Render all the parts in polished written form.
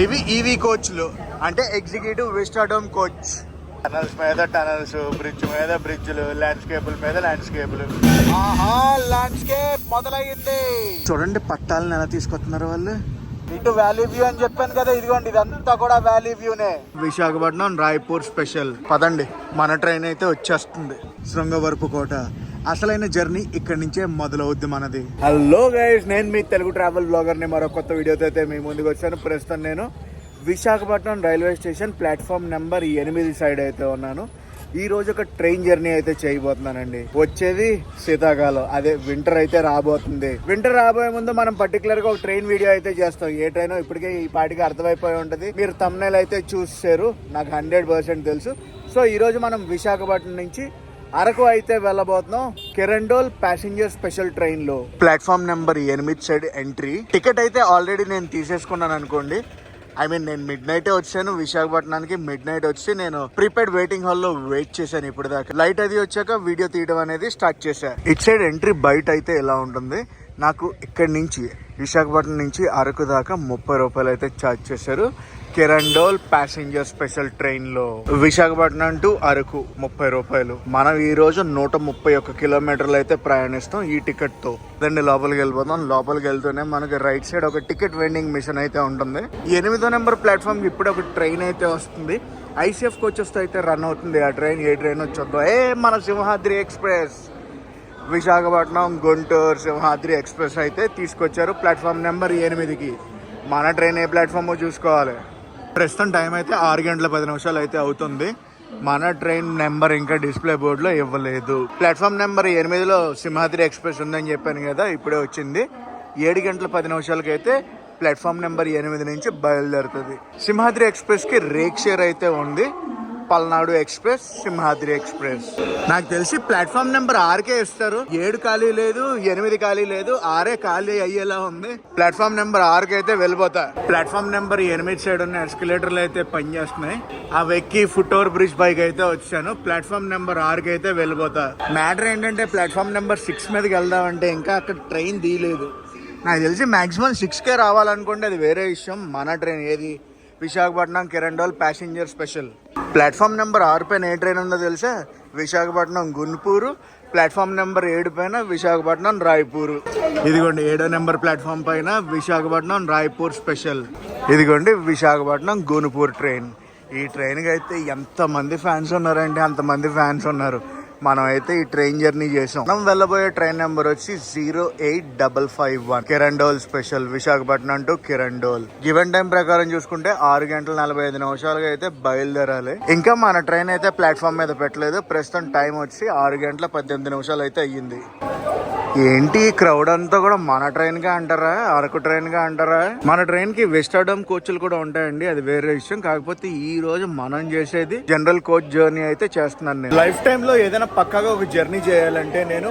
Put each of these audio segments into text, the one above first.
ఇవి ఈవీ కోచ్లు అంటే ఎగ్జిక్యూటివ్ విస్టాడోమ్ కోచ్. టనల్స్ మీద టనల్స్, బ్రిడ్జ్ మీద బ్రిడ్జ్లు, ల్యాండ్స్కేపుల మీద ల్యాండ్స్కేపులు. ఆహా, ల్యాండ్స్కేప్ మొదలయ్యింది. చూడండి పట్టాలను ఎలా తీసుకొస్తున్నారు వాళ్ళు. ఇటు వ్యాలీ వ్యూ అని చెప్పాను కదా, ఇదిగోండి ఇదంతా కూడా వ్యాలీ వ్యూనే. విశాఖపట్నం రాయ్పూర్ స్పెషల్. పదండి, మన ట్రైన్ అయితే వచ్చేస్తుంది. శృంగవరపుకోట. అసలైన జర్నీ ఇక్కడి నుంచే మొదలవుద్ది మనది. హలో గైస్, నేను మీ తెలుగు ట్రావెల్ బ్లాగర్ ని మరో కొత్త వీడియోతో అయితే మీ ముందుకు వచ్చాను. ప్రస్తుతం నేను Visakhapatnam railway station platform number 8 side అయితే ఉన్నాను. ఈ రోజు ఒక ట్రైన్ జర్నీ అయితే చేయబోతున్నానండి. వచ్చేది శీతాకాలం, అదే వింటర్ అయితే రాబోతుంది. వింటర్ రాబోయే ముందు మనం పర్టికులర్ గా ఒక ట్రైన్ వీడియో అయితే చేస్తాం. ఏ ట్రైన్ ఇప్పటికే ఈ పాటికి అర్థమైపోయి ఉంటది. మీరు థంబ్నెయిల్ అయితే చూసారు, నాకు 100% తెలుసు. సో ఈ రోజు మనం విశాఖపట్నం నుంచి అరకు అయితే వెళ్ళబోతున్నాం. కిరండోల్ ప్యాసింజర్ స్పెషల్ ట్రైన్ లో platform number 8 side entry. Ticket అయితే ఆల్రెడీ నేను తీసేసుకున్నాను అనుకోండి. నేను మిడ్ నైటే వచ్చాను విశాఖపట్నానికి. మిడ్ నైట్ వచ్చి నేను ప్రీపెయిడ్ వెయిటింగ్ హాల్ లో వెయిట్ చేశాను ఇప్పుడు దాకా. లైట్ అది వచ్చాక వీడియో తీయడం అనేది స్టార్ట్ చేశాను. ఇట్ సైడ్ ఎంట్రీ బయట అయితే ఎలా ఉంటుంది. నాకు ఇక్కడి నుంచి విశాఖపట్నం నుంచి అరకు దాకా 30 రూపాయలు అయితే ఛార్జ్ చేశారు. కిరండోల్ ప్యాసింజర్ స్పెషల్ ట్రైన్ లో విశాఖపట్నం టు అరకు 30 రూపాయలు. మనం ఈ రోజు 131 కిలోమీటర్లు అయితే ప్రయాణిస్తాం ఈ టికెట్ తో. దాన్ని లోపలికి వెళ్ళిపోతాం. లోపలికి వెళ్తూనే మనకి రైట్ సైడ్ ఒక టికెట్ వెండింగ్ మిషన్ అయితే ఉంటుంది. 8వ నెంబర్ ప్లాట్ఫామ్ ఇప్పుడు ఒక ట్రైన్ అయితే వస్తుంది. ఐసీఎఫ్ కోచెస్ తో అయితే రన్ అవుతుంది ఆ ట్రైన్. ఏ ట్రైన్ వచ్చొద్దాం, మన సింహాద్రి ఎక్స్ప్రెస్. విశాఖపట్నం గుంటూరు సింహాద్రి ఎక్స్ప్రెస్ అయితే తీసుకొచ్చారు ప్లాట్ఫామ్ నెంబర్ 8కి. మన ట్రైన్ ఏ ప్లాట్ఫామ్ చూసుకోవాలి. ప్రస్తుతం టైం అయితే 6:10 అయితే అవుతుంది. మన ట్రైన్ నెంబర్ ఇంకా డిస్ప్లే బోర్డులో ఇవ్వలేదు. ప్లాట్ఫామ్ నెంబర్ 8లో సింహాద్రి ఎక్స్ప్రెస్ ఉందని చెప్పాను కదా, ఇప్పుడే వచ్చింది. 7:10 అయితే ప్లాట్ఫామ్ నెంబర్ 8 నుంచి బయలుదేరుతుంది. సింహాద్రి ఎక్స్ప్రెస్ కి రేక్ షేర్ అయితే ఉంది. Palnadu express, Simhadri express. నాకు తెలిసి ప్లాట్ఫామ్ నెంబర్ 6కే ఇస్తారు. 7 ఖాళీ లేదు, 8 ఖాళీ లేదు, 6 ఖాళీ అయ్యేలా ఉంది. ప్లాట్ఫామ్ నెంబర్ 6కి అయితే వెళ్ళిపోతా. ప్లాట్ఫామ్ నెంబర్ 8 సైడ్ ఉన్న ఎస్కలేటర్లు అయితే పనిచేస్తున్నాయి. ఆ వెక్కి ఫుట్ ఓవర్ బ్రిడ్జ్ బైక్ అయితే వచ్చాను. ప్లాట్ఫామ్ నెంబర్ 6కి అయితే వెళ్ళిపోతా. మ్యాటర్ ఏంటంటే ప్లాట్ఫామ్ నెంబర్ 6 మీదకి వెళ్దామంటే ఇంకా అక్కడ ట్రైన్ తీయలేదు. నాకు తెలిసి మాక్సిమం 6కే రావాలనుకోండి, అది వేరే విషయం. మన ట్రైన్ ఏది, Visakhapatnam Kirandul passenger special. Platform number 6 పైన ఏ ట్రైన్ ఉందో తెలుసా? విశాఖపట్నం గుంటూరు. ప్లాట్ఫామ్ నెంబర్ 7 పైన విశాఖపట్నం రాయ్పూర్. ఇదిగోండి 7వ నెంబర్ ప్లాట్ఫామ్ పైన విశాఖపట్నం రాయ్పూర్ స్పెషల్. ఇదిగోండి విశాఖపట్నం గుంటూరు ట్రైన్. ఈ ట్రైన్కి అయితే ఎంతమంది ఫ్యాన్స్ ఉన్నారంటే అంతమంది ఫ్యాన్స్ ఉన్నారు. మనం అయితే ఈ ట్రైన్ జర్నీ చేసాం. మనం వెళ్ళబోయే ట్రైన్ నెంబర్ వచ్చి 08551 Kirandul special Visakhapatnam to Kirandul. Given time ప్రకారం చూసుకుంటే 6:45 అయితే బయలుదేరాలి. ఇంకా మన ట్రైన్ అయితే ప్లాట్ఫామ్ మీద పెట్టలేదు. ప్రస్తుతం టైం వచ్చి 6:18 అయితే అయ్యింది. ఏంటి క్రౌడ్ అంతా కూడా మన ట్రైన్ గా అంటారా, అరకు ట్రైన్ గా అంటారా? మన ట్రైన్ కి విస్టాడోమ్ కోచ్లు కూడా ఉంటాయండి, అది వేరే విషయం. కాకపోతే ఈ రోజు మనం చేసేది జనరల్ కోచ్ జర్నీ అయితే చేస్తున్నాను. నేను లైఫ్ టైమ్ లో ఏదైనా పక్కాగా ఒక జర్నీ చేయాలంటే నేను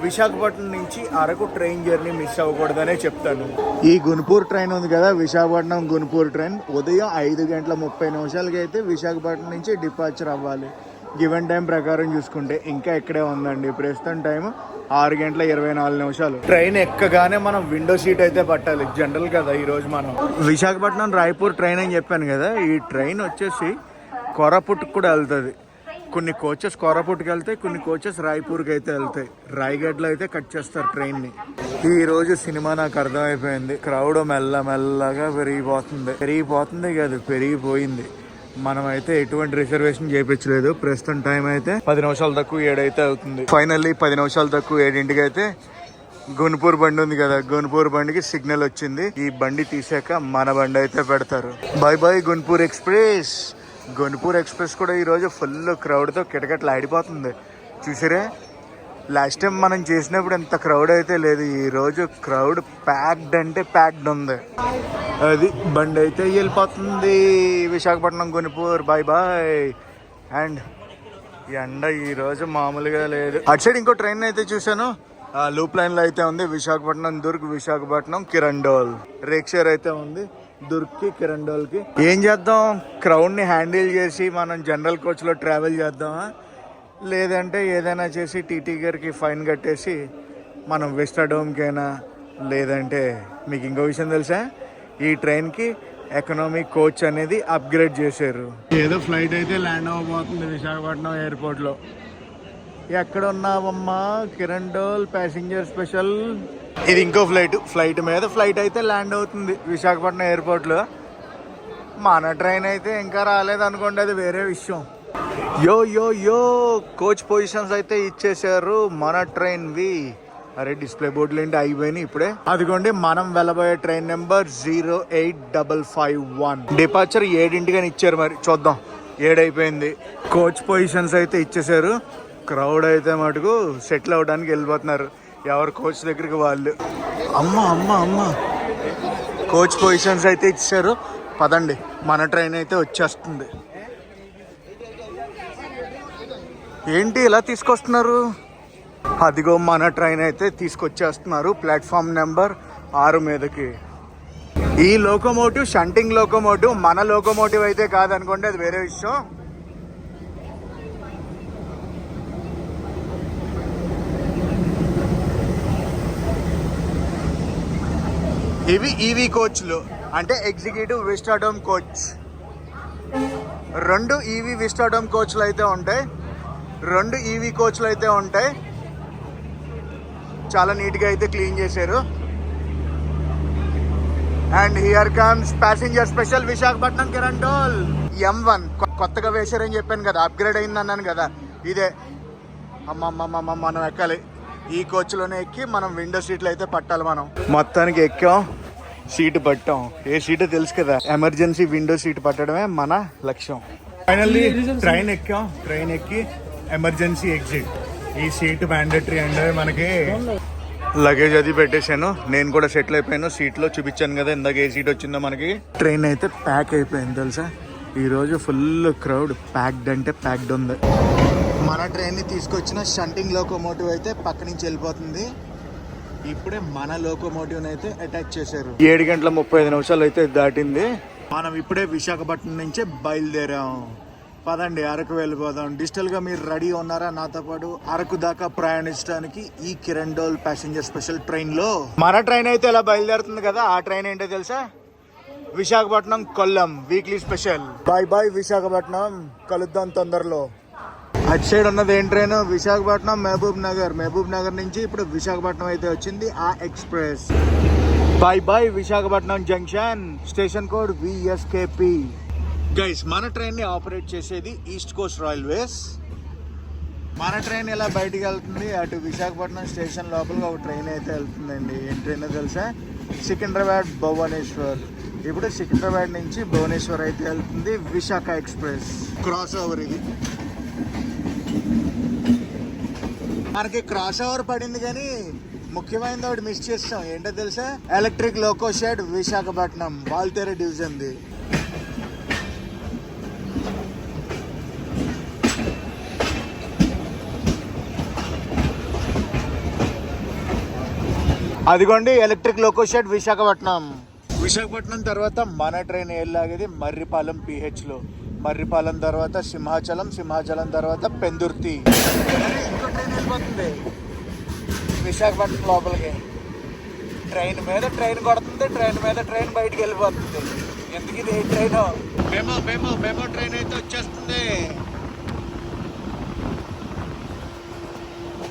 విశాఖపట్నం నుంచి అరకు ట్రైన్ జర్నీ మిస్ అవ్వకూడదనే చెప్తాను. ఈ గుంటూరు ట్రైన్ ఉంది కదా, విశాఖపట్నం గుంటూరు ట్రైన్ ఉదయం 5:30 అయితే విశాఖపట్నం నుంచి డిపార్చర్ అవ్వాలి. గివెన్ టైం ప్రకారం చూసుకుంటే ఇంకా ఇక్కడే ఉందండి. ప్రస్తుతం టైం 6:24. ట్రైన్ ఎక్కగానే మనం విండో సీట్ అయితే పట్టాలి. జనరల్ కదా ఈ రోజు మనం. విశాఖపట్నం రాయ్పూర్ ట్రైన్ అని చెప్పాను కదా, ఈ ట్రైన్ వచ్చేసి కోరాపుట్కి కూడా వెళ్తుంది. కొన్ని కోచెస్ కోరాపుట్కి వెళ్తాయి, కొన్ని కోచెస్ రాయ్పూర్కి అయితే వెళ్తాయి. రాయగఢ్లో అయితే కట్ చేస్తారు ట్రైన్ ని. ఈ రోజు సినిమా నాకు అర్థమైపోయింది. క్రౌడ్ మెల్లగా పెరిగిపోతుంది కాదు, పెరిగిపోయింది. మనం అయితే ఎటువంటి రిజర్వేషన్ చేయించలేదు. ప్రస్తుతం టైం అయితే 10 నిమిషాలు తక్కువ 7 అయితే అవుతుంది. ఫైనల్లీ 10 నిమిషాలు తక్కువ 7కి అయితే గుంటూరు బండి ఉంది కదా, గుంటూరు బండికి సిగ్నల్ వచ్చింది. ఈ బండి తీసాక మన బండి అయితే పెడతారు. By Guntur express. Guntur express కూడా ఈ రోజు ఫుల్ క్రౌడ్ తో కిటకట్లు ఆడిపోతుంది. చూసారే, లాస్ట్ టైం మనం చేసినప్పుడు ఎంత క్రౌడ్ అయితే లేదు. ఈ రోజు క్రౌడ్ ప్యాక్డ్ అంటే ప్యాక్డ్ ఉంది. అది బండి అయితే వెళ్ళిపోతుంది. విశాఖపట్నం గుంటూరు బాయ్. అండ్ ఎండ ఈ రోజు మామూలుగా లేదు. అటు సైడ్ ఇంకో ట్రైన్ అయితే చూసాను, లూప్ లైన్ లో అయితే ఉంది. విశాఖపట్నం దుర్గ్, విశాఖపట్నం కిరండోల్. రేక్ షేర్ అయితే ఉంది దుర్గ్ కి కిరండోల్ కి. ఏం చేద్దాం, క్రౌడ్ ని హ్యాండిల్ చేసి మనం జనరల్ కోచ్ లో ట్రావెల్ చేద్దామా, లేదంటే ఏదైనా చేసి టీటీ గారికి ఫైన్ కట్టేసి మనం విస్టాడోమ్కైనా, లేదంటే మీకు ఇంకో విషయం తెలుసా, ఈ ట్రైన్కి ఎకనామీ కోచ్ అనేది అప్గ్రేడ్ చేశారు. ఏదో ఫ్లైట్ అయితే ల్యాండ్ అవ్వబోతుంది విశాఖపట్నం ఎయిర్పోర్ట్ లో. ఎక్కడ ఉన్నావమ్మా? Kirandul passenger special. ఇది ఇంకో ఫ్లైట్ మీద ఫ్లైట్ అయితే ల్యాండ్ అవుతుంది విశాఖపట్నం ఎయిర్పోర్ట్ లో. మన ట్రైన్ అయితే ఇంకా రాలేదు అనుకోండి, అది వేరే విషయం. యో యో యో కోచ్ పొజిషన్స్ అయితే ఇచ్చేసారు మన ట్రైన్ వి. అరే డిస్ప్లే బోర్డులు ఏంటి అయిపోయినాయి ఇప్పుడే. అదిగోండి మనం వెళ్ళబోయే ట్రైన్ నెంబర్ 08551. డిపార్చర్ 7 ఇచ్చారు, మరి చూద్దాం 7 అయిపోయింది. కోచ్ పొజిషన్స్ అయితే ఇచ్చేసారు. క్రౌడ్ అయితే మటుకు సెటిల్ అవడానికి వెళ్ళిపోతున్నారు ఎవరు కోచ్ దగ్గరికి వాళ్ళు. అమ్మ అమ్మ అమ్మ కోచ్ పొజిషన్స్ అయితే ఇచ్చారు. పదండి మన ట్రైన్ అయితే వచ్చేస్తుంది. ఏంటి ఇలా తీసుకొస్తున్నారు? అదిగో మన ట్రైన్ అయితే తీసుకొచ్చేస్తున్నారు ప్లాట్ఫామ్ నెంబర్ 6 మీదకి. ఈ లోకోమోటివ్ షంటింగ్ లోకోమోటివ్, మన లోకోమోటివ్ అయితే కాదనుకోండి, అది వేరే విషయం. ఇవి ఈవీ కోచ్లు, అంటే executive vistadome coach. 2 EV vistadome కోచ్లు అయితే ఉంటాయి, 2 ఈవీ కోచ్లు అయితే ఉంటాయి. చాలా నీట్గా అయితే క్లీన్ చేశారు. And here comes passenger special Visakhapatnam Kirandul M1. కొత్తగా వేశారని చెప్పాను కదా, అప్గ్రేడ్ అయింది అన్నాను కదా, ఇదే. అమ్మమ్మమ్మ మనం ఎక్కాలి ఈ కోచ్లోనే. ఎక్కి మనం విండో సీట్లు అయితే పట్టాలి. మనం మొత్తానికి ఎక్కాం, సీటు పట్టాం. ఏ సీటు తెలుసు కదా, ఎమర్జెన్సీ విండో సీట్ పట్టడమే మన లక్ష్యం. ఫైనల్లీ ట్రైన్ ఎక్కాం. ట్రైన్ ఎక్కి ఎమర్జెన్సీ ఎగ్జిట్. ఈ సీట్ మ్యాండేటరీ అండ్ మనకి లగేజ్ అది పెట్టేశాను. నేను కూడా సెటిల్ అయిపోయాను సీట్లో. చూపించాను కదా ఇందాక ఏ సీట్ వచ్చిందో మనకి. ట్రైన్ అయితే ప్యాక్ అయిపోయింది తెలుసా. ఈరోజు ఫుల్ క్రౌడ్, ప్యాక్డ్ అంటే ప్యాక్డ్ ఉంది. మన ట్రైన్ని తీసుకొచ్చిన షంటింగ్ లోకోమోటివ్ అయితే పక్క నుంచి వెళ్ళిపోతుంది. ఇప్పుడే మన లోకోమోటివ్ అయితే అటాచ్ చేశారు. 7:35 అయితే దాటింది. మనం ఇప్పుడే విశాఖపట్నం నుంచే బయలుదేరాం. పదండి అరకు వెళ్ళిపోదాం. డిజిటల్ గా మీరు రెడీ ఉన్నారా నాతో పాటు అరకు దాకా ప్రయాణించడానికి ఈ Kirandul passenger special train లో? మన ట్రైన్ అయితే ఇలా బయలుదేరుతుంది కదా, ఆ ట్రైన్ ఏంటో తెలుసా? Visakhapatnam Kollam weekly special. Bye bye Visakhapatnam, కలుద్దాం తొందరలో. అటు సైడ్ ఉన్నది ఏం train? Visakhapatnam Mahabubnagar. Mahabubnagar నుంచి ఇప్పుడు విశాఖపట్నం అయితే వచ్చింది ఆ express. Bye bye Visakhapatnam junction. Station code VSKP. Guys మన ట్రైన్ ని ఆపరేట్ చేసేది ఈస్ట్ కోస్ట్ రైల్వేస్. మన ట్రైన్ ఇలా బయటికి వెళ్తుంది. అటు విశాఖపట్నం స్టేషన్ లోపల ఒక ట్రైన్ అయితే వెళ్తుందండి. ఏం ట్రైన్ తెలుసా? సికింద్రాబాద్ భువనేశ్వర్. ఇప్పుడు సికింద్రాబాద్ నుంచి భువనేశ్వర్ అయితే వెళ్తుంది విశాఖ ఎక్స్ప్రెస్. క్రాస్ ఓవర్ ఇది. మనకి క్రాస్ ఓవర్ పడింది కానీ ముఖ్యమైనది ఒకటి మిస్ చేస్తాం. ఏంటో తెలుసా? Electric loco shed Visakhapatnam Waltair డివిజన్ది. అదిగోండి electric loco shed Visakhapatnam. Visakhapatnam తర్వాత మన ట్రైన్ ఏలాగేది మర్రిపాలెం PH లో. మర్రిపాలెం తర్వాత సింహాచలం, సింహాచలం తర్వాత పెందుర్తి. ఇంకో ట్రైన్ వెళ్ళిపోతుంది విశాఖపట్నం లోపలికి. ట్రైన్ మీద ట్రైన్ కొడుతుంది, ట్రైన్ మీద ట్రైన్ బయటికి వెళ్ళిపోతుంది. ఎందుకు ఇది ఏ ట్రైన్? మెమో ట్రైన్ అయితే వచ్చేస్తుంది.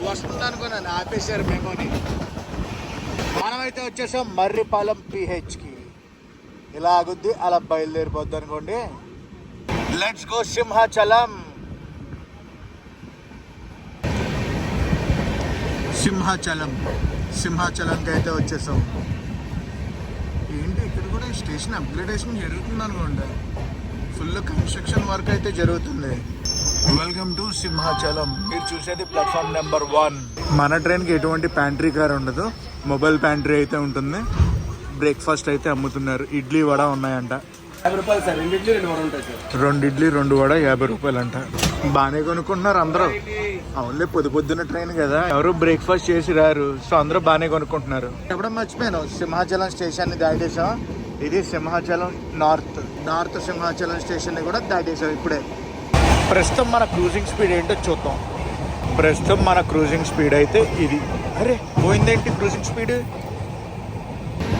వస్తుంది అనుకున్నాను, ఆపేశారు మెమోని. మనమైతే వచ్చేసాం మర్రిపాలెం PH కి. ఇలా ఆగుద్ది, అలా బయలుదేరిపోద్ది అనుకోండి. Let's go Simhachalam. సింహాచలంకి అయితే వచ్చేసాం. ఏంటి ఇక్కడ కూడా స్టేషన్ అప్గ్రేడేషన్ జరుగుతుంది అనుకోండి. ఫుల్ కన్స్ట్రక్షన్ వర్క్ అయితే జరుగుతుంది. Welcome to Simhachalam. మీరు చూసేది ప్లాట్ఫామ్ నెంబర్ 1. మన ట్రైన్కి ఎటువంటి ప్యాంట్రీ కార్ ఉండదు, మొబైల్ ప్యాంట్రీ అయితే ఉంటుంది. బ్రేక్ఫాస్ట్ అయితే అమ్ముతున్నారు. ఇడ్లీ వడ ఉన్నాయంట. 50 రూపాయలు సార్. 2 ఇడ్లీ 2 వడ ఉంటాయి సార్. 2 ఇడ్లీ 2 వడ 50 రూపాయలు అంట. బాగానే కొనుక్కుంటున్నారు అందరూ. అవునులే పొద్దున్న ట్రైన్ కదా, ఎవరు బ్రేక్ఫాస్ట్ చేసి రారు. సో అందరూ బాగానే కొనుక్కుంటున్నారు. ఎప్పుడో మర్చిపోయాను, సింహాచలం స్టేషన్ ని దాటేసాం. ఇది సింహాచలం నార్త్ సింహాచలం స్టేషన్ ని కూడా దాటేసాం ఇప్పుడే. ప్రస్తుతం మన క్రూజింగ్ స్పీడ్ ఏంటో చూద్దాం. ప్రస్తుతం మన క్రూజింగ్ స్పీడ్ అయితే ఇది. అరే పోయిందేంటి క్రూజింగ్ స్పీడ్?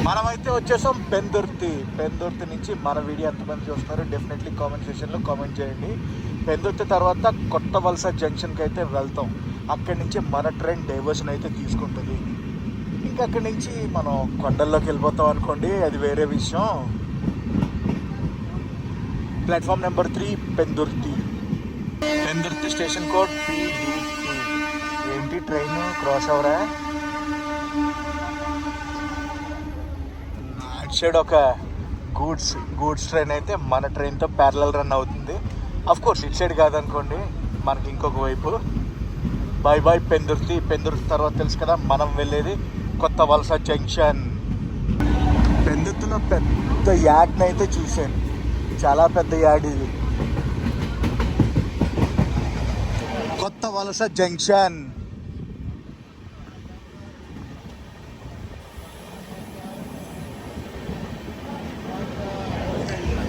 మనమైతే వచ్చేసాం పెందుర్తి. పెందుర్తి నుంచి మన వీడియో ఎంతమంది చూస్తున్నారు డెఫినెట్లీ కామెంట్ సెక్షన్లో కామెంట్ చేయండి. పెందుర్తి తర్వాత కొత్త వలస జంక్షన్కి అయితే వెళ్తాం. అక్కడి నుంచి మన ట్రైన్ డైవర్షన్ అయితే తీసుకుంటుంది. ఇంకా అక్కడి నుంచి మనం కొండల్లోకి వెళ్ళిపోతాం అనుకోండి, అది వేరే విషయం. Platform number 3 Pendurthi. Pendurthi station code PDT. ఏంటి ట్రైన్ క్రాస్ అవరా? అటు సైడ్ ఒక గూడ్స్ ట్రైన్ అయితే మన ట్రైన్తో ప్యారలల్ రన్ అవుతుంది. అఫ్ కోర్స్ ఇటు సైడ్ కాదనుకోండి, మనకి ఇంకొక వైపు. Bye bye Pendurthi. పెందుర్తి తర్వాత తెలుసు కదా మనం వెళ్ళేది కొత్త వలస జంక్షన్. పెందుర్తిలో పెద్ద యాడ్ని అయితే చూశాను, చాలా పెద్ద యాడ్ ఇది. కొత్త వలస జంక్షన్.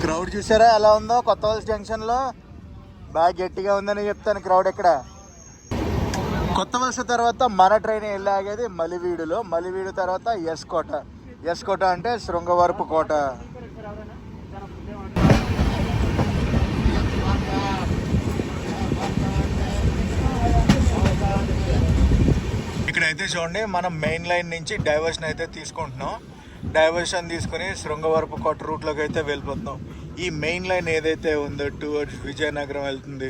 క్రౌడ్ చూసారా ఎలా ఉందో కొత్త వలస జంక్షన్లో? బాగా గట్టిగా ఉందని చెప్తాను క్రౌడ్ ఎక్కడ. కొత్త వలస తర్వాత మన ట్రైన్ వెళ్ళి ఆగేది మలివీడులో. మలివీడు తర్వాత ఎస్కోట. ఎస్కోట అంటే శృంగవరపు కోట. ఇక్కడైతే చూడండి, మనం మెయిన్ లైన్ నుంచి డైవర్షన్ అయితే తీసుకుంటున్నాం. డైవర్షన్ తీసుకుని శృంగవరపు కోట రూట్లోకి అయితే వెళ్ళిపోతున్నాం. ఈ మెయిన్ లైన్ ఏదైతే ఉందో టువర్డ్స్ విజయనగరం వెళ్తుంది.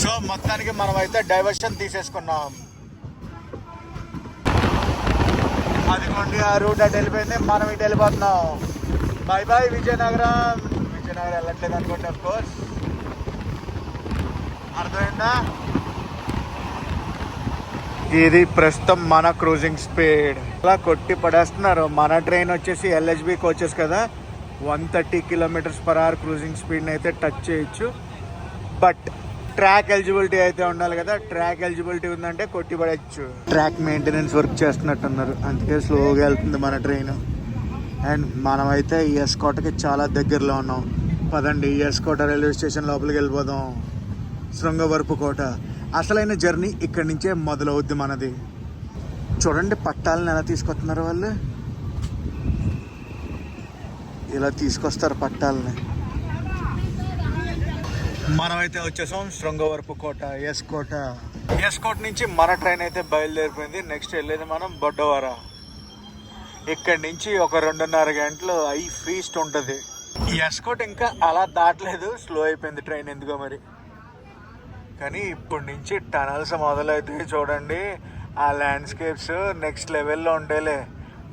సో మొత్తానికి మనం అయితే డైవర్షన్ తీసేసుకున్నాం. అదిగోండి ఆ రూట్ అటు వెళ్ళిపోయింది, మనం ఇటు వెళ్ళిపోతున్నాం. Bye bye Vizianagaram. విజయనగరం వెళ్ళట్లేదు అనుకోండి, ఆఫ్ కోర్స్. అర్థమైందా? ఇది ప్రస్తుతం మన క్రూజింగ్ స్పీడ్. అలా కొట్టి పడేస్తున్నారు. మన ట్రైన్ వచ్చేసి LHB కోచెస్ కదా, 130 km/h క్రూజింగ్ స్పీడ్ని అయితే టచ్ చేయొచ్చు. బట్ ట్రాక్ ఎలిజిబిలిటీ అయితే ఉండాలి కదా. ట్రాక్ ఎలిజిబిలిటీ ఉందంటే కొట్టి పడేయచ్చు. ట్రాక్ మెయింటెనెన్స్ వర్క్ చేస్తున్నట్టున్నారు, అందుకే స్లోగా వెళ్తుంది మన ట్రైన్. అండ్ మనమైతే ఎస్కోటకి చాలా దగ్గరలో ఉన్నాం. పదండి ఎస్కోట రైల్వే స్టేషన్ లోపలికి వెళ్ళిపోదాం. శృంగవరపు కోట. అసలైన జర్నీ ఇక్కడి నుంచే మొదలవుద్ది మనది. చూడండి పట్టాలను ఎలా తీసుకొస్తున్నారు వాళ్ళు. ఇలా తీసుకొస్తారు పట్టాలని. మనమైతే వచ్చేసాం శృంగవరపు కోట, ఎస్కోట. ఎస్కోట నుంచి మన ట్రైన్ అయితే బయలుదేరిపోయింది. నెక్స్ట్ వెళ్ళేది మనం బొడ్డవర. ఇక్కడి నుంచి ఒక 2.5 గంటలు ఐ ఫీస్ట్ ఉంటుంది. ఎస్కోట ఇంకా అలా దాటలేదు, స్లో అయిపోయింది ట్రైన్ ఎందుకో మరి. కానీ ఇప్పటి నుంచి టనల్స్ మొదలైతే చూడండి, ఆ ల్యాండ్స్కేప్స్ నెక్స్ట్ లెవెల్లో ఉండేలే.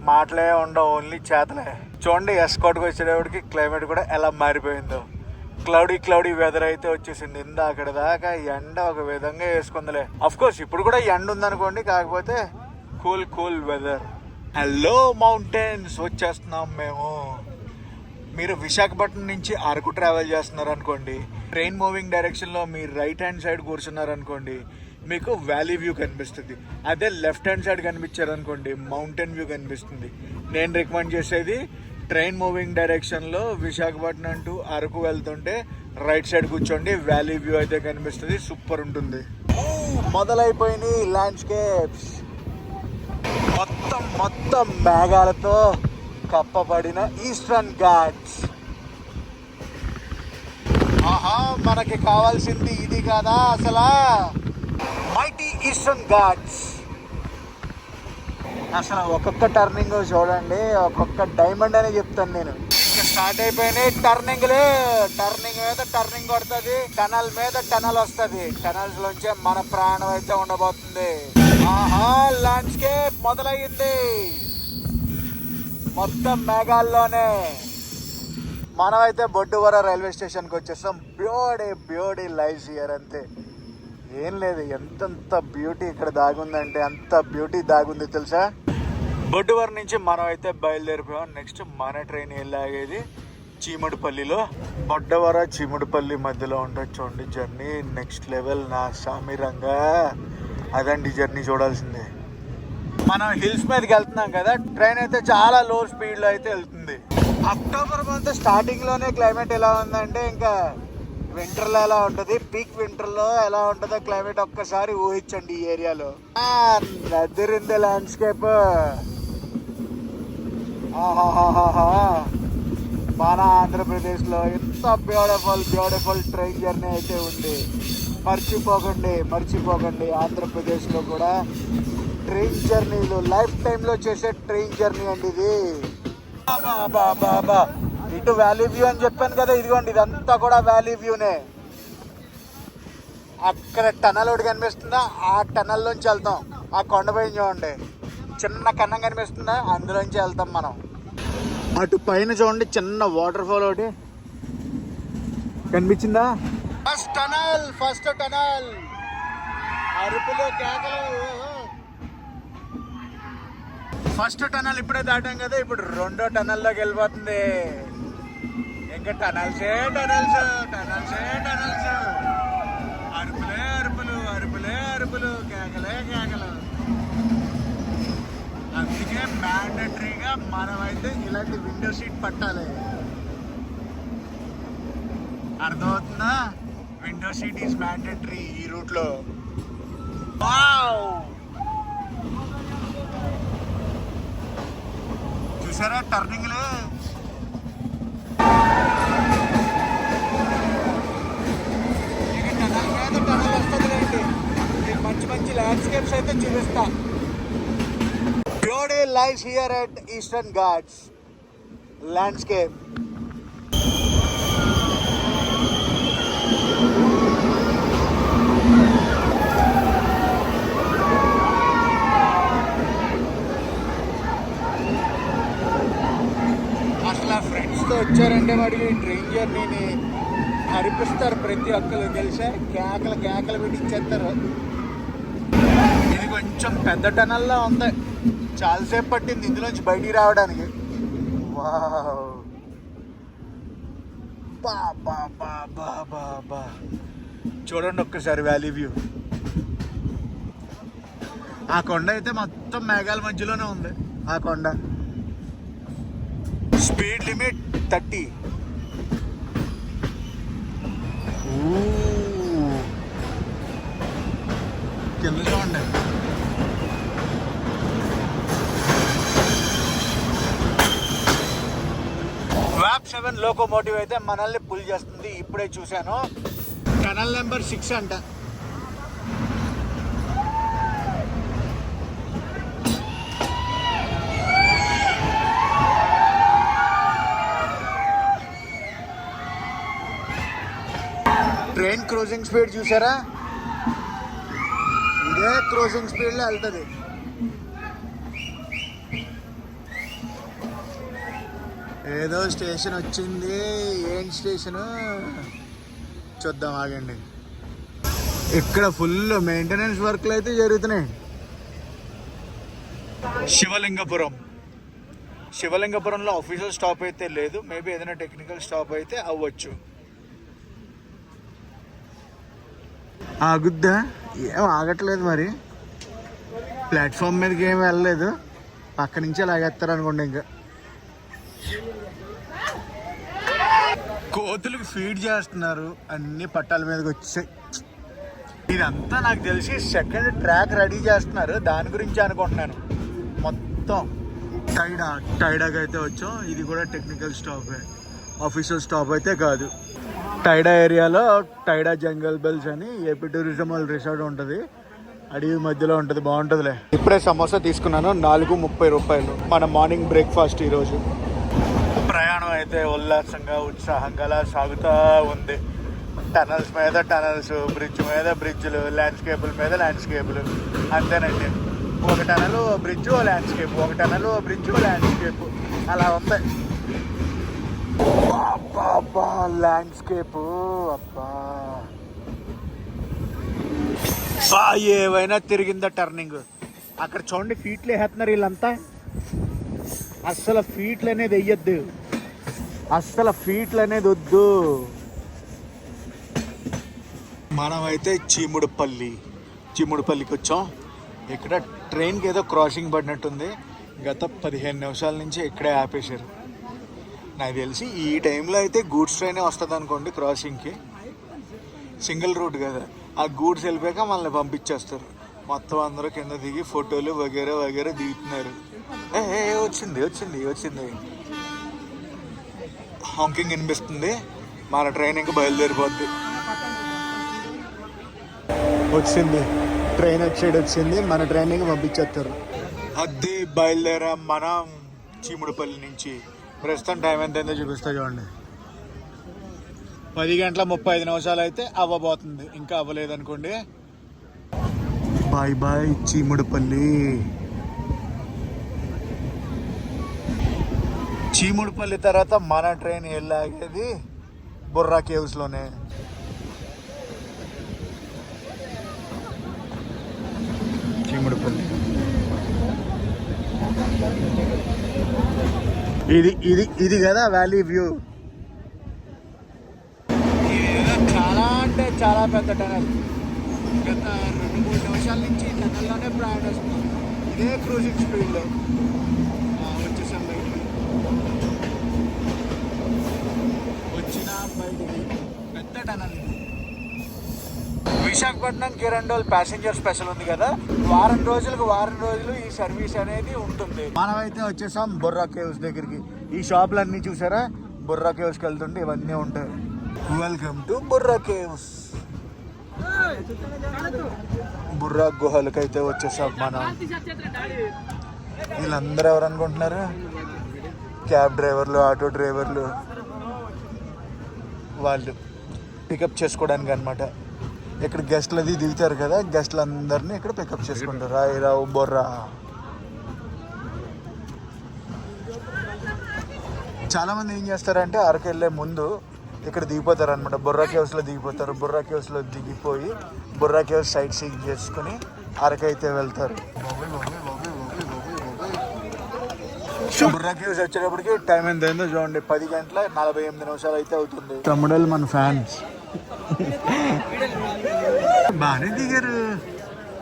మాటలే ఉండవు, ఓన్లీ చేతలే. చూడండి ఎస్కోట్కి వచ్చేటప్పటికి క్లైమేట్ కూడా ఎలా మారిపోయిందో. క్లౌడీ వెదర్ అయితే వచ్చేసింది. అక్కడ దాకా ఎండ ఒక విధంగా వేసుకుందిలే. అఫ్ కోర్స్ ఇప్పుడు కూడా ఎండ ఉందనుకోండి, కాకపోతే కూల్ వెదర్. హలో మౌంటైన్స్, వచ్చేస్తున్నాం మేము. మీరు విశాఖపట్నం నుంచి అరకు ట్రావెల్ చేస్తున్నారు అనుకోండి, ట్రైన్ మూవింగ్ డైరెక్షన్లో మీరు రైట్ హ్యాండ్ సైడ్ కూర్చున్నారు అనుకోండి, మీకు వ్యాలీ వ్యూ కనిపిస్తుంది. అదే లెఫ్ట్ హ్యాండ్ సైడ్ కనిపించారనుకోండి, మౌంటైన్ వ్యూ కనిపిస్తుంది. నేను రికమెండ్ చేసేది ట్రైన్ మూవింగ్ డైరెక్షన్లో విశాఖపట్నం టు అరకు వెళ్తుంటే రైట్ సైడ్ కూర్చోండి, వ్యాలీ వ్యూ అయితే కనిపిస్తుంది. సూపర్ ఉంటుంది. మొదలైపోయినాయి ల్యాండ్స్కేప్స్. మొత్తం మేఘాలతో కప్పబడిన ఈస్టర్న్ ఘాట్స్. ఆహా, మనకి కావాల్సింది ఇది కదా అసలు, మైటీ ఈస్టర్న్ ఘాట్స్. అసలు ఒక్కొక్క టర్నింగ్ చూడండి, ఒక్కొక్క డైమండ్ అనే చెప్తాను నేను. ఇంకా స్టార్ట్ అయిపోయినాయి టర్నింగ్లు. టర్నింగ్ మీద టర్నింగ్ కొడుతుంది, టనల్ మీద టనల్ వస్తుంది. టనల్స్ లోంచే మన ప్రాణం అయితే ఉండబోతుంది. ఆహా, ల్యాండ్స్కేప్ మొదలయ్యింది. మొత్తం మేఘాల్లోనే. మనమైతే బొడ్డువర రైల్వే స్టేషన్కి వచ్చేస్తాం. బ్యూటీ లైఫ్ హియర్ అంతే, ఏం లేదు. ఎంతంత బ్యూటీ ఇక్కడ దాగుందంటే అంత బ్యూటీ దాగుంది తెలుసా. బొడ్డువర నుంచి మనం అయితే బయలుదేరిపోయాం. నెక్స్ట్ మన ట్రైన్ వెళ్ళాగేది చీముడుపల్లిలో. బొడ్డవర చీముడుపల్లి మధ్యలో ఉంటుంది చూడండి జర్నీ. నెక్స్ట్ లెవెల్ నా సామిరంగా. అదండి జర్నీ చూడాల్సిందే. మనం హిల్స్ మీదకి వెళ్తున్నాం కదా, ట్రైన్ అయితే చాలా లో స్పీడ్లో అయితే వెళ్తుంది. అక్టోబర్ మంత్ స్టార్టింగ్లోనే క్లైమేట్ ఎలా ఉందంటే ఇంకా వింటర్లో ఎలా ఉంటుంది, పీక్ వింటర్లో ఎలా ఉంటుందో క్లైమేట్ ఒక్కసారి ఊహించండి ఈ ఏరియాలో. నదిరింది ల్యాండ్స్కేప్. ఆహాహాహా. మన ఆంధ్రప్రదేశ్లో ఎంత బ్యూటిఫుల్ ట్రైన్ జర్నీ అయితే ఉంది. మర్చిపోకండి ఆంధ్రప్రదేశ్లో కూడా ట్రైన్ జర్నీలు లైఫ్ టైంలో చేసే ట్రైన్ జర్నీ అండి ఇది. బాబా ఇటు వ్యాలీ వ్యూ అని చెప్పాను కదా, ఇదిగోండి ఇదంతా కూడా వ్యాలీ వ్యూనే. అక్కడ టనల్ ఒకటి కనిపిస్తుందా, ఆ టనల్లోంచి వెళ్తాం. ఆ కొండపైన చూడండి చిన్న కన్నం కనిపిస్తుందా, అందులోంచి వెళ్తాం మనం. అటు పైన చూడండి చిన్న వాటర్ ఫాల్ ఒకటి కనిపించిందా. ఫస్ట్ టనల్ అరుపులు కేకలు. ఫస్ట్ టనల్ ఇప్పుడే దాటాం కదా, ఇప్పుడు రెండో టనల్లోకి వెళ్ళిపోతుంది. ఇంకా టనల్సే టనల్స్. అరుపులు కేకలు. అందుకే మ్యాండటరీగా మనమైతే ఇలాంటి విండో సీట్ పట్టాలి. అర్థమవుతుందా? విండో సీట్ ఈజ్ మ్యాండటరీ ఈ రూట్ లో. చూసారా టర్నింగ్ లో టనల్ వస్తుంది రండి. మంచి ల్యాండ్స్కేప్స్ అయితే చూపిస్తా. Beauty lies here at Eastern Ghats landscape. అసలు ఫ్రెండ్స్తో వచ్చారంటే వాడికి ట్రైన్ జర్నీని అరిపిస్తారు ప్రతి ఒక్కరు తెలిసే. కేకలు పెట్టి ఇచ్చేస్తారు. ఇది కొంచెం పెద్ద టనల్లో ఉంది, చాలాసేపు పట్టింది ఇందులోంచి బయటికి రావడానికి. చూడండి ఒక్కసారి వ్యాలీ వ్యూ. ఆ కొండ అయితే మొత్తం మేఘాల మధ్యలోనే ఉంది. ఆ కొండ స్పీడ్ లిమిట్ 30. కింద చూడండి. వ్యాప్ 7 లోకోమోటివ్ అయితే మనల్ని పుల్ చేస్తుంది. ఇప్పుడే చూశాను. టనల్ నెంబర్ 6 అంట. ట్రైన్ క్రూజింగ్ స్పీడ్ చూసారా, ఇదే క్రూజింగ్ స్పీడ్లో వెళ్తుంది. ఏదో స్టేషన్ వచ్చింది. ఏం స్టేషను చూద్దాం ఆగండి. ఇక్కడ ఫుల్ మెయింటెనెన్స్ వర్క్లు అయితే జరుగుతున్నాయి. శివలింగపురంలో ఆఫీషియల్ స్టాప్ అయితే లేదు. మేబీ ఏదైనా టెక్నికల్ స్టాప్ అయితే అవ్వచ్చు. ఆగుద్దా? ఏం ఆగట్లేదు మరి. ప్లాట్ఫామ్ మీదకి ఏం వెళ్ళలేదు. పక్క నుంచే లాగేస్తారు అనుకోండి. ఇంకా కోతులకు ఫీడ్ చేస్తున్నారు. అన్ని పట్టాల మీదకి వచ్చాయి. ఇదంతా నాకు తెలిసి సెకండ్ ట్రాక్ రెడీ చేస్తున్నారు. దాని గురించి అనుకుంటున్నాను. మొత్తం టైడాకి అయితే వచ్చాం. ఇది కూడా టెక్నికల్ స్టాప్, ఆఫీషియల్ స్టాప్ అయితే కాదు. టైడా ఏరియాలో టైడా జంగల్ బెల్స్ అని ఏపీ టూరిజం వాళ్ళ రిసార్ట్ ఉంటుంది. అడవి మధ్యలో ఉంటుంది, బాగుంటుందిలే. ఇప్పుడే సమోసా తీసుకున్నాను, 4.30 రూపాయలు. మన మార్నింగ్ బ్రేక్ఫాస్ట్ ఈరోజు. ప్రయాణం అయితే ఉత్సాహంగా సాగుతూ ఉంది. టనల్స్ మీద టనల్స్, బ్రిడ్జ్ మీద బ్రిడ్జ్లు, ల్యాండ్స్కేపుల మీద ల్యాండ్స్కేపులు. అంతేనండి. ఒక టనల్ బ్రిడ్జ్ ల్యాండ్స్కేప్, ఒక టనల్ బ్రిడ్జ్ ల్యాండ్స్కేప్, అలా ఉంది. అబ్బా ల్యాండ్స్కేప్ అబ్బా ఏవైనా తిరిగిందా టర్నింగ్. అక్కడ చూడండి ఫీట్లు వేస్తున్నారు వీళ్ళంతా. అస్సలు ఫీట్లు అనేది వెయ్యొద్దు, అస్సలు ఫీట్లు అనేది వద్దు. మనమైతే చీముడుపల్లికి వచ్చాం. ఇక్కడ ట్రైన్కి ఏదో క్రాసింగ్ పడినట్టుంది. గత 15 నిమిషాల నుంచి ఇక్కడే ఆపేశారు. నాకు తెలిసి ఈ టైంలో అయితే గూడ్స్ ట్రైనే వస్తుంది అనుకోండి క్రాసింగ్కి. సింగిల్ రూట్ కదా, ఆ గూడ్స్ వెళ్ళిపోయాక మనల్ని పంపించేస్తారు. మొత్తం అందరూ కింద దిగి ఫోటోలు వగేరా దిగుతున్నారు. వచ్చింది వచ్చింది వచ్చింది. హాంకింగ్ వినిపిస్తుంది. మన ట్రైన్ ఇంకా బయలుదేరిపోద్ది. వచ్చింది ట్రైన్ సైడ్ వచ్చింది. మన ట్రైన్ ఇంకా పంపించేస్తారు. అది బయలుదేరాం మనం చీముడుపల్లి నుంచి. ప్రస్తుతం టైం ఎంతైందో చూపిస్తా చూడండి. 10:35 అయితే అవ్వబోతుంది. ఇంకా అవ్వలేదనుకోండి. Bye bye చీముడుపల్లి. చీముడుపల్లి తర్వాత మన ట్రైన్ వెళ్ళాగేది బుర్రా కేవ్స్లోనే. చీముడుపల్లి ఇది ఇది ఇది కదా వ్యాలీ వ్యూ. చాలా అంటే చాలా పెద్ద టనల్. గత 2-3 నిమిషాల నుంచి టనల్లోనే ప్రయాణిస్తున్నాం. ఇదే క్రూజింగ్ స్పీడ్లో వచ్చేసాం బయటికి. వచ్చిన బయటికి పెద్ద tunnel. Visakhapatnam Kirandul passenger special ఉంది కదా, వారం రోజులు ఈ సర్వీస్ అనేది ఉంటుంది. మనమైతే వచ్చేసాం బుర్రా కేవ్స్ దగ్గరికి. ఈ షాపులన్నీ చూసారా, బుర్రా కేవ్స్కి వెళ్తుంటే ఇవన్నీ ఉంటాయి. Welcome to Borra caves. Borra గుహలకైతే వచ్చేసాం మనం. వీళ్ళందరూ ఎవరు అనుకుంటున్నారు? క్యాబ్ డ్రైవర్లు, ఆటో డ్రైవర్లు. వాళ్ళు పికప్ చేసుకోవడానికి అనమాట. ఇక్కడ గెస్ట్లు అది దిగుతారు కదా, గెస్ట్లు అందరినీ ఇక్కడ పికప్ చేసుకుంటారు. రాయిరావు బొర్రా. చాలామంది ఏం చేస్తారంటే అరకు వెళ్ళే ముందు ఇక్కడ దిగిపోతారు అనమాట. బుర్రా కేవ్స్లో దిగిపోతారు. బుర్రా కేవ్స్లో దిగిపోయి బుర్రా కేవ్స్ సైట్ సీయింగ్ చేసుకుని అరకు అయితే వెళ్తారు. బుర్రా కేవ్స్ వచ్చేటప్పటికి టైం ఎంత అయిందో చూడండి. 10:48 అయితే అవుతుంది. తమ్ముడలు మన ఫ్యాన్స్ బాగానే దిగారు.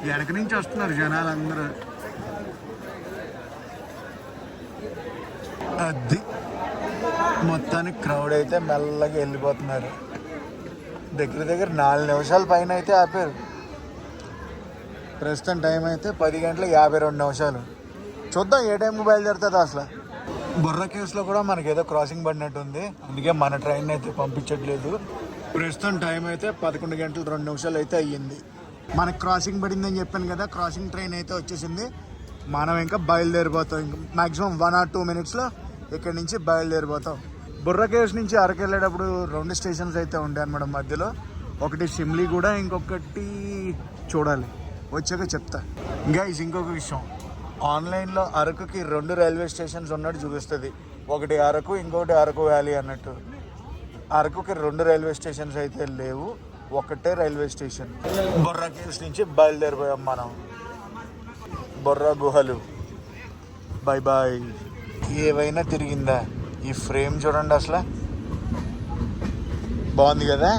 వెనక నుంచి వస్తున్నారు జనాలు అందరూ. అది మొత్తానికి క్రౌడ్ అయితే మెల్లగా వెళ్ళిపోతున్నారు. దగ్గర 4 నిమిషాల పైన అయితే ఆపారు. ప్రస్తుతం టైం అయితే 10:52. చూద్దాం ఏ టైంకి బయలుదేరుతుంది అసలు. బుర్రా కేవ్స్లో కూడా మనకి ఏదో క్రాసింగ్ పడినట్టు ఉంది. అందుకే మన ట్రైన్ అయితే పంపించట్లేదు. ప్రస్తుతం టైం అయితే 11:02 అయితే అయ్యింది. మనకు క్రాసింగ్ పడిందని చెప్పాను కదా, క్రాసింగ్ ట్రైన్ అయితే వచ్చేసింది. మనం ఇంకా బయలుదేరిపోతాం. ఇంకా మ్యాక్సిమం 1 or 2 minutesలో ఇక్కడి నుంచి బయలుదేరిపోతాం. బుర్రా కేవ్స్ నుంచి అరకు వెళ్ళేటప్పుడు 2 స్టేషన్స్ అయితే ఉంటాయి అన్నమాట మధ్యలో. ఒకటి సిమ్లీగూడ, ఇంకొకటి చూడాలి, వచ్చాక చెప్తా. గైస్ ఇంకొక విషయం, ఆన్లైన్లో అరకుకి 2 రైల్వే స్టేషన్స్ ఉన్నట్టు చూపిస్తుంది. ఒకటి అరకు, ఇంకొకటి అరకు వ్యాలీ అన్నట్టు. అరకుకి 2 రైల్వే స్టేషన్స్ అయితే లేవు, ఒకటే రైల్వే స్టేషన్. బుర్రా కేవ్స్ నుంచి బయలుదేరిపోయాం మనం. బుర్రా గుహలు. Bye bye. ఏవైనా తిరిగిందా? ఈ ఫ్రేమ్ చూడండి అసలు, బాగుంది కదా.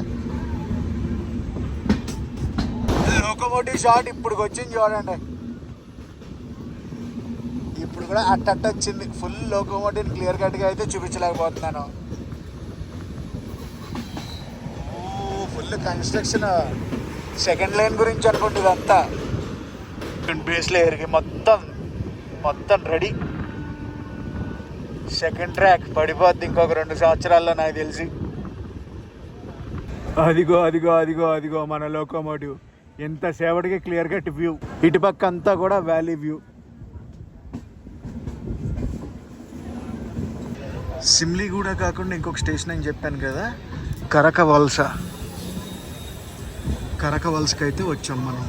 లోకోమోటివ్ షాట్ ఇప్పుడు వచ్చింది చూడండి. ఇప్పుడు కూడా అట్ట వచ్చింది. ఫుల్ లోకోమోటివ్ క్లియర్ కట్గా అయితే చూపించలేకపోతున్నాను. Full construction. సెకండ్ లైన్ గురించి అనుకుంటే ఇదంతా. బేస్ లేయర్కి మొత్తం రెడీ. సెకండ్ ట్రాక్ పడిపోద్ది ఇంకొక 2 సంవత్సరాల్లో నాకు తెలిసి. అదిగో మన లోకోమోటివ్. ఎంత సేపటికి క్లియర్ కట్ వ్యూ. ఇటుపక్క అంతా కూడా వ్యాలీ వ్యూ. సిమ్లీగూడ కాకుండా ఇంకొక స్టేషన్ అని చెప్పాను కదా, కరకవలసకి అయితే వచ్చాం మనం.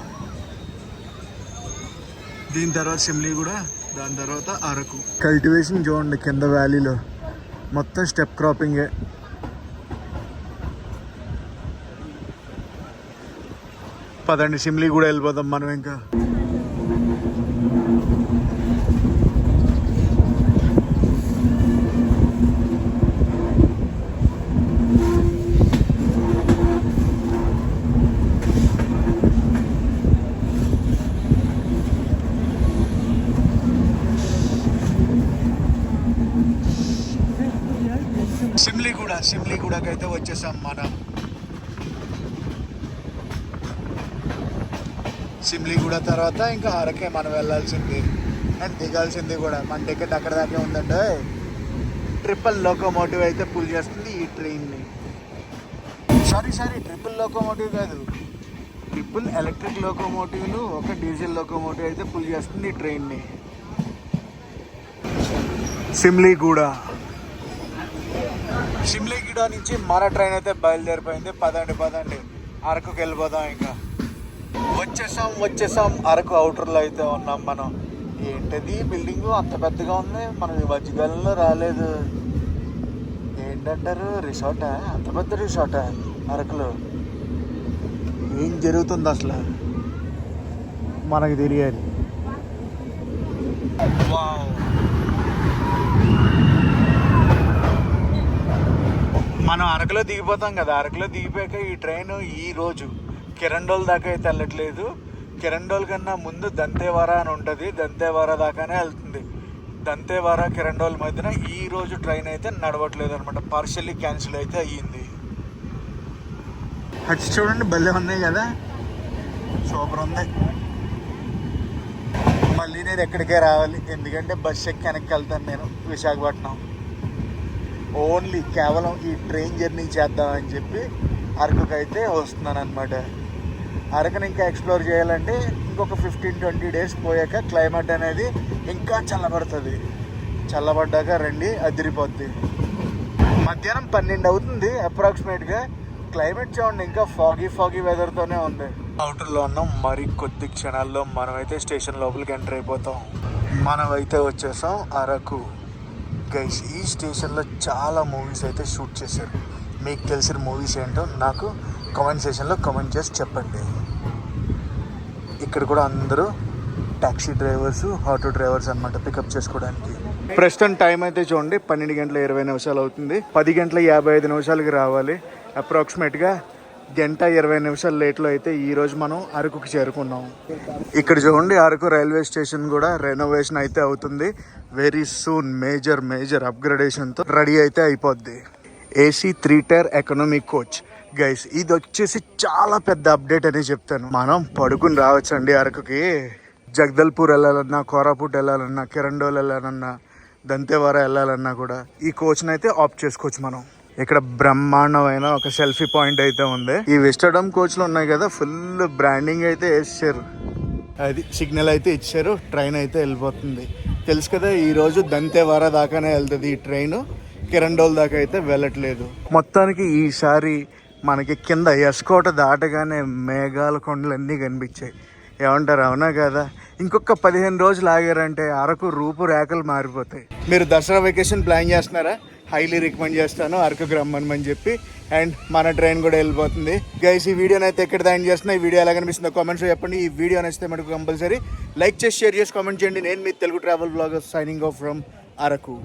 దీని తర్వాత సిమ్లీగూడ, దాని తర్వాత అరకు. కల్టివేషన్ చూడండి కింద వ్యాలీలో మొత్తం స్టెప్ క్రాపింగే. పదండి సిమ్లీగూడ వెళ్ళిపోదాం మనం ఇంకా. సిమ్లీగూడకి అయితే వచ్చేసాం మనం. సిమ్లీగూడ తర్వాత ఇంకా అరకే మనం వెళ్ళాల్సింది. అండ్ దిగాల్సింది కూడా మన టికెట్ అక్కడ దాకా ఉందంటే. ట్రిపుల్ లోకోమోటివ్ అయితే పుల్ చేస్తుంది ఈ ట్రైన్ని. సారీ ట్రిపుల్ లోకోమోటివ్ కాదు, ట్రిపుల్ ఎలక్ట్రిక్ లోకోమోటివ్లు ఒక డీజిల్ లోకోమోటివ్ అయితే పుల్ చేస్తుంది ఈ ట్రైన్ని. సిమ్లీగూడ నుంచి మన ట్రైన్ అయితే బయలుదేరిపోయింది. పదండి అరకుకి వెళ్ళిపోదాం. ఇంకా వచ్చేసాం అరకు అవుటర్లో అయితే ఉన్నాం మనం. ఏంటది బిల్డింగ్ అంత పెద్దగా ఉంది, మనం ఈ మధ్యకాలంలో రాలేదు. ఏంటంటారు, రిసార్టా? అంత పెద్ద రిసార్టా అరకులో? ఏం జరుగుతుంది అసలు మనకు తెలియాలి. వావ్, మనం అరకులో దిగిపోతాం కదా. అరకులో దిగిపోయాక ఈ ట్రైన్ ఈ రోజు కిరండోల్ దాకా అయితే వెళ్ళట్లేదు. కిరండోల్ కన్నా ముందు దంతేవాడ అని ఉంటుంది, దంతేవాడ దాకానే వెళ్తుంది. దంతేవాడ కిరండోల్ మధ్యన ఈ రోజు ట్రైన్ అయితే నడవట్లేదు అనమాట, పార్షియల్లీ క్యాన్సిల్ అయితే అయ్యింది. అది చూడండి, భలే ఉన్నాయి కదా, సూపర్ ఉంది. మళ్ళీ నేను ఎక్కడికే రావాలి, ఎందుకంటే బస్ ఎక్కి వెనక్కి వెళ్తాను నేను విశాఖపట్నం. ఓన్లీ కేవలం ఈ ట్రైన్ జర్నీ చేద్దామని చెప్పి అరకుకి అయితే వస్తున్నాను అనమాట. అరకుని ఇంకా ఎక్స్ప్లోర్ చేయాలంటే ఇంకొక 15-20 డేస్ పోయాక క్లైమేట్ అనేది ఇంకా చల్లబడుతుంది. చల్లబడ్డాక రండి, అదిరిపోద్ది. మధ్యాహ్నం 12 అవుతుంది అప్రాక్సిమేట్గా. క్లైమేట్ చూడండి, ఇంకా ఫాగీ వెదర్తోనే ఉంది. అవుటర్లో ఉన్నాం, మరి కొద్ది క్షణాల్లో మనమైతే స్టేషన్ లోపలికి ఎంటర్ అయిపోతాం. మనమైతే వచ్చేసాం అరకు. గైస్, ఈ స్టేషన్లో చాలా మూవీస్ అయితే షూట్ చేశారు. మీకు తెలిసిన మూవీస్ ఏంటో నాకు కామెంట్ సెక్షన్లో కామెంట్ చేసి చెప్పండి. ఇక్కడ కూడా అందరూ టాక్సీ డ్రైవర్స్, ఆటో డ్రైవర్స్ అనమాట, పికప్ చేసుకోవడానికి. ప్రస్తుతం టైం అయితే చూడండి 12:20 అవుతుంది. 10:55 రావాలి. అప్రాక్సిమేట్గా 1:20 లేట్లో అయితే ఈరోజు మనం అరకుకి చేరుకున్నాం. ఇక్కడ చూడండి, అరకు రైల్వే స్టేషన్ కూడా రెనోవేషన్ అయితే అవుతుంది. వెరీ సూన్ మేజర్ అప్గ్రేడేషన్తో రెడీ అయితే అయిపోద్ది. AC 3 tier economic coach. Guys, ఇది వచ్చేసి చాలా పెద్ద అప్డేట్ అని చెప్తాను. మనం పడుకుని రావచ్చండి అరకుకి. జగదల్పూర్ వెళ్ళాలన్నా, కోరాపుట్ వెళ్ళాలన్నా, కిరండోల్ వెళ్ళాలన్నా, దంతేవాడ వెళ్ళాలన్నా కూడా ఈ కోచ్ని అయితే ఆప్ట్ చేసుకోవచ్చు మనం. ఇక్కడ బ్రహ్మాండమైన ఒక సెల్ఫీ పాయింట్ అయితే ఉంది. ఈ విస్టాడోమ్ కోచ్లు ఉన్నాయి కదా, ఫుల్ బ్రాండింగ్ అయితే వేసారు. అది సిగ్నల్ అయితే ఇచ్చారు, ట్రైన్ అయితే వెళ్ళిపోతుంది. తెలుసు కదా, ఈరోజు దంతేవాడ దాకానే వెళ్తుంది ఈ ట్రైన్, కిరండోల్ దాకా అయితే వెళ్ళట్లేదు. మొత్తానికి ఈసారి మనకి కింద ఎస్కోట దాటగానే మేఘాల కొండలన్నీ కనిపించాయి. ఏమంటారు, అవునా కదా? ఇంకొక 15 రోజులు ఆగారంటే అరకు రూపురేఖలు మారిపోతాయి. మీరు దసరా వెకేషన్ ప్లాన్ చేస్తున్నారా? హైలీ రికమెండ్ చేస్తాను అరకుకి రమ్మని చెప్పి. అండ్ మన ట్రైన్ కూడా వెళ్ళిపోతుంది. గైస్, ఈ వీడియోని అయితే ఎక్కడ ఎండ్ చేస్తున్నా, ఈ వీడియో ఎలా కనిపిస్తుందో కామెంట్స్ చెప్పండి. ఈ వీడియో నచ్చితే మనకు కంపల్సరీ లైక్ చేసి, షేర్ చేసి, కామెంట్ చేయండి. నేను మీ Telugu travel blogger signing off from Araku.